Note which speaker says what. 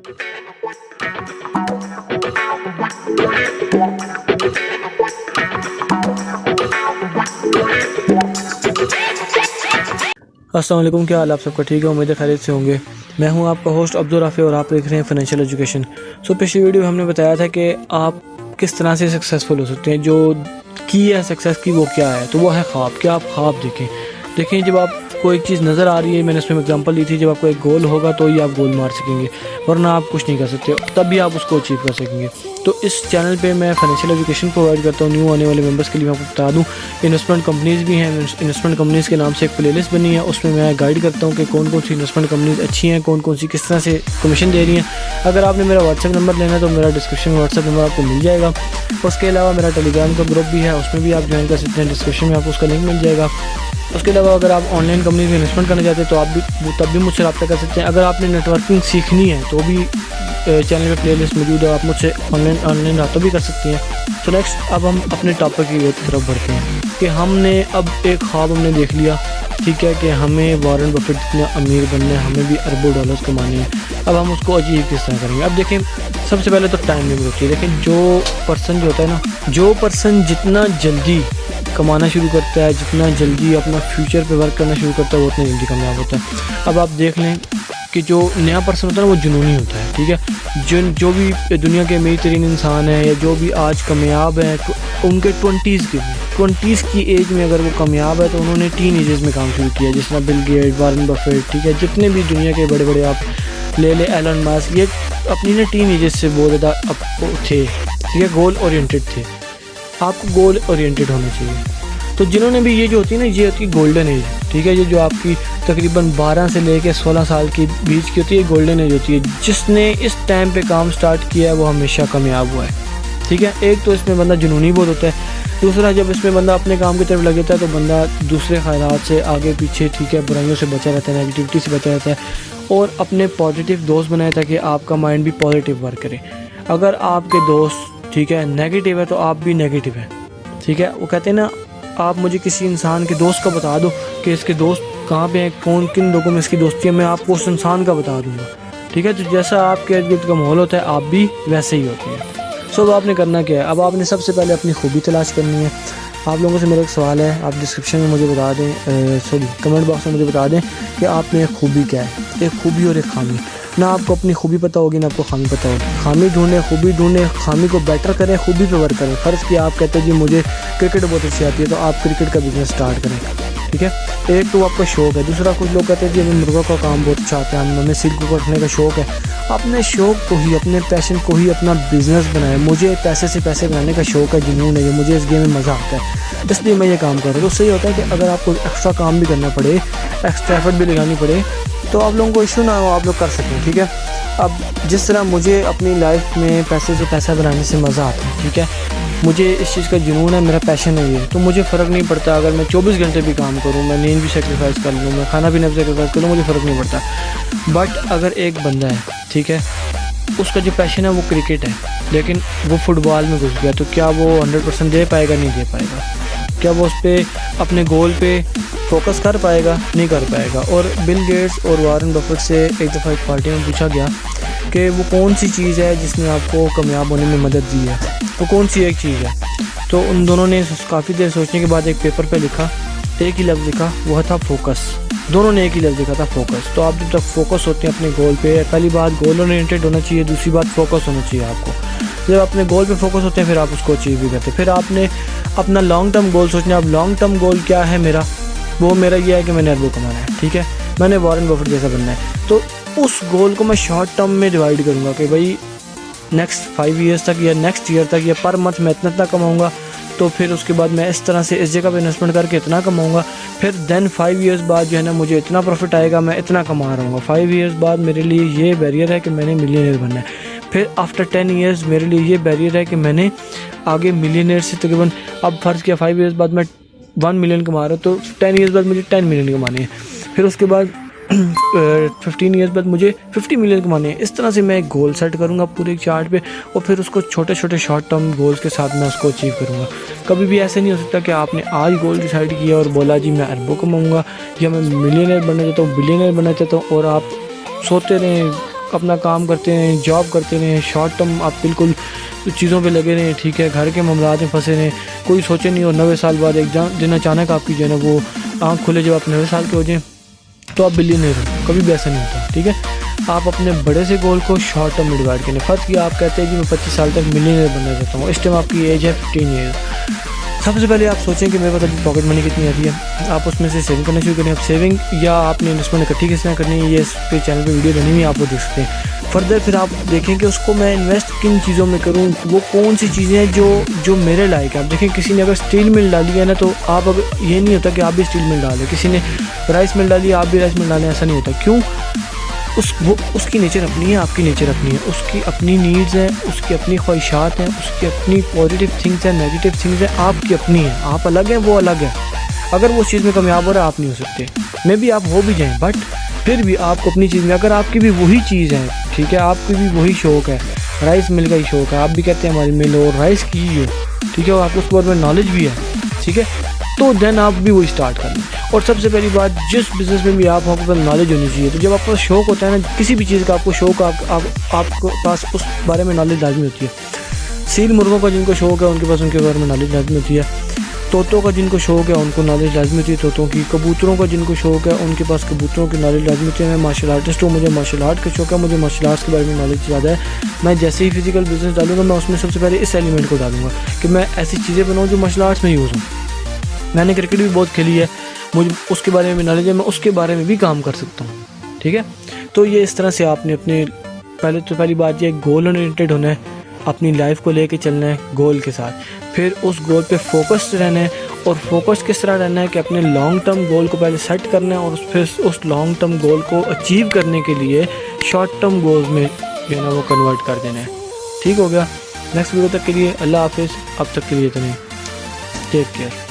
Speaker 1: अस्सलाम वालेकुम, क्या हाल आप सबका? ठीक है, उम्मीद है खैरियत से होंगे। मैं हूं आपका होस्ट अब्दुल राफ़ी और आप देख रहे हैं फाइनेंशियल एजुकेशन। पिछली वीडियो में हमने बताया था कि आप किस तरह से सक्सेसफुल हो सकते हैं। जो की है सक्सेस की वो क्या है, तो वो है ख्वाब। क्या आप ख्वाब देखें। जब आपको एक चीज़ नज़र आ रही है, मैंने उसमें एग्जांपल ली थी, जब आपको एक गोल होगा तो ही आप गोल मार सकेंगे, वरना आप कुछ नहीं कर सकते, तब भी आप उसको अचीव कर सकेंगे। तो इस चैनल पे मैं फाइनेंशियल एजुकेशन प्रोवाइड करता हूँ न्यू आने वाले मेंबर्स के लिए। मैं आपको बता दूँ, इन्वेस्टमेंट कंपनीज़ भी हैं। इन्वेस्टमेंट कंपनीज़ के नाम से एक प्लेलिस्ट बनी है, उसमें मैं गाइड करता हूँ कि कौन कौन सी इन्वेस्टमेंट कंपनीज़ अच्छी हैं, कौन कौन सी किस तरह से कमीशन दे रही हैं। अगर आपने मेरा व्हाट्सएप नंबर लेना है तो मेरा डिस्क्रिप्शन में व्हाट्सएप नंबर आपको मिल जाएगा। उसके अलावा मेरा टेलीग्राम का ग्रुप भी है, उसमें भी आप ज्वाइन कर सकते हैं। डिस्क्रिप्शन में आपको उसका लिंक मिल जाएगा। उसके अलावा अगर आप ऑनलाइन कंपनी में इन्वेस्टमेंट करना चाहते हैं तो आप तब भी मुझसे रब्ता कर सकते हैं। अगर आपने नेटवर्किंग सीखनी है तो भी चैनल पे प्लेलिस्ट मौजूद है, आप मुझसे ऑनलाइन रब्ता भी कर सकते हैं। तो नेक्स्ट अब हम अपने टॉपिक की तरफ बढ़ते हैं कि हमने अब एक ख्वाब हमने देख लिया, ठीक है, कि हमें वॉरेन बफेट जितना अमीर बनना है, हमें भी अरबों डॉलर्स कमाने हैं। अब हम उसको अचीव किस तरह करेंगे? अब देखें, सबसे पहले तो टाइम लिमिट होती है। देखें, जो पर्सन जितना जल्दी कमाना शुरू करता है, जितना जल्दी अपना फ्यूचर पे वर्क करना शुरू करता है, वो उतना जल्दी कामयाब होता है। अब आप देख लें कि जो नया पर्सन होता है ना, वो जुनूनी होता है, ठीक है। जो भी दुनिया के अमीर तरीन इंसान है या जो भी आज कामयाब है, उनके 20s की एज में अगर वो कामयाब है तो उन्होंने टीन एजेस में काम शुरू किया। जिस तरह बिल गेट्स, वॉरेन बफेट, ठीक है, जितने भी दुनिया के बड़े बड़े आप ले एलन मस्क, ये अपनी ना टीन एजेस से बहुत ज़्यादा थे, ठीक है, गोल ओरिएंटेड थे। आपको गोल ओरिएंटेड होना चाहिए। तो जिन्होंने भी ये जो होती है ना, ये होती है गोल्डन एज, ठीक है, ये जो आपकी तकरीबन 12 से लेकर 16 साल के बीच की होती है, गोल्डन एज होती है। जिसने इस टाइम पे काम स्टार्ट किया है वो हमेशा कामयाब हुआ है, ठीक है। एक तो इसमें बंदा जुनूनी बहुत होता है, दूसरा जब इसमें बंदा अपने काम की तरफ लग जाता है तो बंदा दूसरे ख़यालात से आगे पीछे, ठीक है, बुराइयों से बचा रहता है, नेगेटिविटी से बचा रहता है, और अपने पॉजिटिव दोस्त बनाए ताकि आपका माइंड भी पॉजिटिव वर्क करे। अगर आपके दोस्त, ठीक है, नेगेटिव है तो आप भी नेगेटिव है, ठीक है। वो कहते हैं ना, आप मुझे किसी इंसान के दोस्त का बता दो कि इसके दोस्त कहाँ पे हैं, कौन किन लोगों में इसकी दोस्ती है, मैं आपको उस इंसान का बता दूंगा, ठीक है। तो जैसा आपके इर्द गिर्द का माहौल होता है, आप भी वैसे ही होते हैं। अब आपने करना क्या है? अब आपने सबसे पहले अपनी खूबी तलाश करनी है। आप लोगों से मेरा एक सवाल है, आप डिस्क्रिप्शन में मुझे बता दें, कमेंट बॉक्स में मुझे बता दें कि आप में एक खूबी क्या है, एक खूबी और एक खामी। ना आपको अपनी खूबी पता होगी ना आपको खामी पता होगी। खामी ढूंढें, खूबी ढूंढें, खामी को बेटर करें, खूबी पे वर्क करें। फ़र्ज़ कि आप कहते हैं जी मुझे क्रिकेट बहुत अच्छी आती है, तो आप क्रिकेट का बिज़नेस स्टार्ट करें, ठीक है। एक तो आपका शौक़ है, दूसरा कुछ लोग कहते हैं जी हमें मुर्गा का काम बहुत अच्छा आता है, हमें सिल्क को रखने का शौक़ है। अपने शौक़ को ही, अपने पैशन को ही अपना बिज़नेस बनाएं। मुझे पैसे से पैसे बनाने का शौक़ है, जुनून है, ये मुझे इस गेम में मज़ा आता है, इसलिए मैं ये काम कर रहा हूँ। तो सही होता है कि अगर आपको एक्स्ट्रा काम भी करना पड़े, एक्स्ट्रा एफर्ट भी लगानी पड़े, तो आप लोगों को इशू ना हो, आप लोग कर सकें, ठीक है। अब जिस तरह मुझे अपनी लाइफ में पैसे से पैसा बनाने से मज़ा आता है, ठीक है, मुझे इस चीज़ का जुनून है, मेरा पैशन है ये, तो मुझे फ़र्क नहीं पड़ता अगर मैं 24 घंटे भी काम करूँ, मैं नींद भी सेक्रीफाइस कर लूँ, मैं खाना पीना भी सेक्रीफाइस कर लूँ, मुझे फ़र्क नहीं पड़ता। बट अगर एक बंदा है, ठीक है, उसका जो पैशन है वो क्रिकेट है, लेकिन वो फुटबॉल में घुस गया, तो क्या वो 100% दे पाएगा? नहीं दे पाएगा। क्या वो उस पर अपने गोल पे फोकस कर पाएगा? नहीं कर पाएगा। और बिल गेट्स और वॉरेन बफेट से एक दफ़ा एक पार्टी में पूछा गया कि वो कौन सी चीज़ है जिसने आपको कामयाब होने में मदद दी है, वो कौन सी एक चीज़ है? तो उन दोनों ने काफ़ी देर सोचने के बाद एक पेपर पे लिखा, एक ही लफ्ज़ लिखा, वह था फोकस। दोनों ने एक ही लफ्ज़ लिखा था, फोकस। तो आप जब तक फोकस होते हैं अपने गोल पे, पहली बात गोल ओरिएंटेड होना चाहिए, दूसरी बात फोकस होना चाहिए आपको। जब अपने गोल पे फोकस होते हैं फिर आप उसको अचीव भी करते हैं। फिर आपने अपना लॉन्ग टर्म गोल सोचना है। अब लॉन्ग टर्म गोल क्या है मेरा? वो मेरा ये है कि मैंने अरबों कमाना है, ठीक है, मैंने वॉरेन बफेट जैसा बनना है। तो उस गोल को मैं शॉर्ट टर्म में डिवाइड करूँगा कि भाई नेक्स्ट 5 ईयर्स तक या नेक्स्ट ईयर तक या पर मंथ मैं इतना कमाऊँगा, तो फिर उसके बाद मैं इस तरह से इस जगह पे इन्वेस्टमेंट करके इतना कमाऊँगा, फिर देन 5 ईयर्स बाद जो है ना मुझे इतना प्रॉफिट आएगा, मैं इतना कमा रहा हूँ। 5 ईयर्स बाद मेरे लिए ये बैरियर है कि मैंने मिलियनेयर बनना है। फिर आफ्टर 10 ईयर्स मेरे लिए ये बैरियर है कि मैंने आगे मिलियनेयर से तकरीबन, अब फ़र्ज़ किया 5 ईयर्स बाद मैं 1 मिलियन कमा रहा हूँ, तो 10 ईयर्स बाद मुझे 10 मिलियन कमाने हैं। फिर उसके बाद 15 ईयर्स बाद मुझे 50 मिलियन कमाने हैं। इस तरह से मैं एक गोल सेट करूँगा पूरे एक चार्ट पे, और फिर उसको छोटे छोटे शॉर्ट टर्म गोल्स के साथ मैं उसको अचीव करूँगा। कभी भी ऐसे नहीं हो सकता कि आपने आज गोल डिसाइड किया और बोला जी मैं अरबों कमाऊँगा या मैं मिलियनेयर बनना चाहता हूँ, बिलियनेयर बनना चाहता हूँ, और आप सोते रहें, اپنا کام کرتے رہیں, جاب کرتے رہیں, شارٹ ٹرم آپ بالکل چیزوں پہ لگے رہیں, ٹھیک ہے, گھر کے معاملات میں پھنسے رہیں, کوئی سوچے نہیں, اور 90 سال بعد ایک دن اچانک آپ کی جو ہے نا وہ آنکھ کھلے جب آپ 90 سال کے ہو جائیں تو آپ بلینئر ہو. کبھی بھی ایسا نہیں ہوتا, ٹھیک ہے. آپ اپنے بڑے سے گول کو شارٹ ٹرم میں ڈیوائڈ کریں. فرض کیا آپ کہتے ہیں جی میں 25 سال تک ملینئر بننا چاہتا ہوں, اس ٹائم آپ کی ایج ہے 15 ایئر. سب سے پہلے آپ سوچیں کہ میرے پاس ابھی پاکٹ منی کتنی آتی ہے, آپ اس میں سے سیونگ کرنا شروع کریں. اب سیونگ یا آپ نے انویسٹمنٹ اکٹھی کس طرح کرنی ہے, یہ اس پہ چینل پہ ویڈیو بنی ہوئی ہے, آپ وہ دیکھ سکتے ہیں. فردر پھر آپ دیکھیں کہ اس کو میں انویسٹ کن چیزوں میں کروں, وہ کون سی چیزیں ہیں جو میرے لائق ہے. آپ دیکھیں کسی نے اگر اسٹیل مل ڈالی ہے نا تو آپ اگر یہ نہیں ہوتا کہ آپ بھی اسٹیل مل ڈالیں, کسی نے رائس مل ڈالی آپ بھی رائس مل ڈالیں, ایسا نہیں ہوتا. کیوں؟ اس کی نیچر اپنی ہے, آپ کی نیچر اپنی ہے, اس کی اپنی نیڈز ہیں, اس کی اپنی خواہشات ہیں, اس کی اپنی پازیٹیو تھنگس ہیں, نیگیٹیو تھنگس ہیں, آپ کی اپنی ہیں. آپ الگ ہیں, وہ الگ ہے. اگر وہ اس چیز میں کامیاب ہو رہا ہے آپ نہیں ہو سکتے, میں بھی آپ ہو بھی جائیں, بٹ پھر بھی آپ کو اپنی چیز میں, اگر آپ کی بھی وہی چیز ہے, ٹھیک ہے, آپ کی بھی وہی شوق ہے, رائس مل کا ہی شوق ہے, آپ بھی کہتے ہیں ہماری مل ہو رائس کی ہی ہو, ٹھیک ہے, اور آپ کو اس کے بارے میں نالج بھی ہے, ٹھیک ہے, تو دین آپ بھی وہی اسٹارٹ کر لیں. اور سب سے پہلی بات, جس بزنس میں بھی آپ کو نالج ہونی چاہیے. تو جب آپ کو شوق ہوتا ہے نا کسی بھی چیز کا, آپ کو شوق, آپ کو پاس اس بارے میں نالج لازمی ہوتی ہے. سیل مرغوں کا جن کو شوق ہے ان کے پاس ان کے بارے میں نالج لازمی ہوتی ہے. طوطوں کا جن کو شوق ہے ان کو نالج لازمی ہوتی ہے طوطوں کی. کبوتروں کا جن کو شوق ہے ان کے پاس کبوتروں کی نالج لازمی ہوتی ہے. میں مارشل آرٹسٹ ہوں, مجھے مارشل آرٹ کا شوق ہے, مجھے مارشل آرٹس کے بارے میں نالج زیادہ ہے. میں جیسے ہی فزیکل بزنس ڈالوں گا میں اس میں سب سے پہلے اس ایلیمنٹ کو ڈالوں گا کہ میں ایسی چیزیں بناؤں جو مارشل آرٹس میں یوز ہوں. میں نے کرکٹ بھی بہت کھیلی ہے, مجھے اس کے بارے میں نالج ہے, میں اس کے بارے میں بھی کام کر سکتا ہوں, ٹھیک ہے. تو یہ اس طرح سے آپ نے اپنے پہلی بات یہ گول اورینٹیڈ ہونا ہے, اپنی لائف کو لے کے چلنا ہے گول کے ساتھ. پھر اس گول پہ فوکس رہنا ہے, اور فوکس کس طرح رہنا ہے کہ اپنے لانگ ٹرم گول کو پہلے سیٹ کرنا ہے, اور پھر اس لانگ ٹرم گول کو اچیو کرنے کے لیے شارٹ ٹرم گولز میں جو ہے نا وہ کنورٹ کر دینا ہے. ٹھیک ہو گیا. نیکسٹ ویڈیو تک کے لیے اللہ حافظ. اب تک کے لیے اتنے, ٹیک کیئر.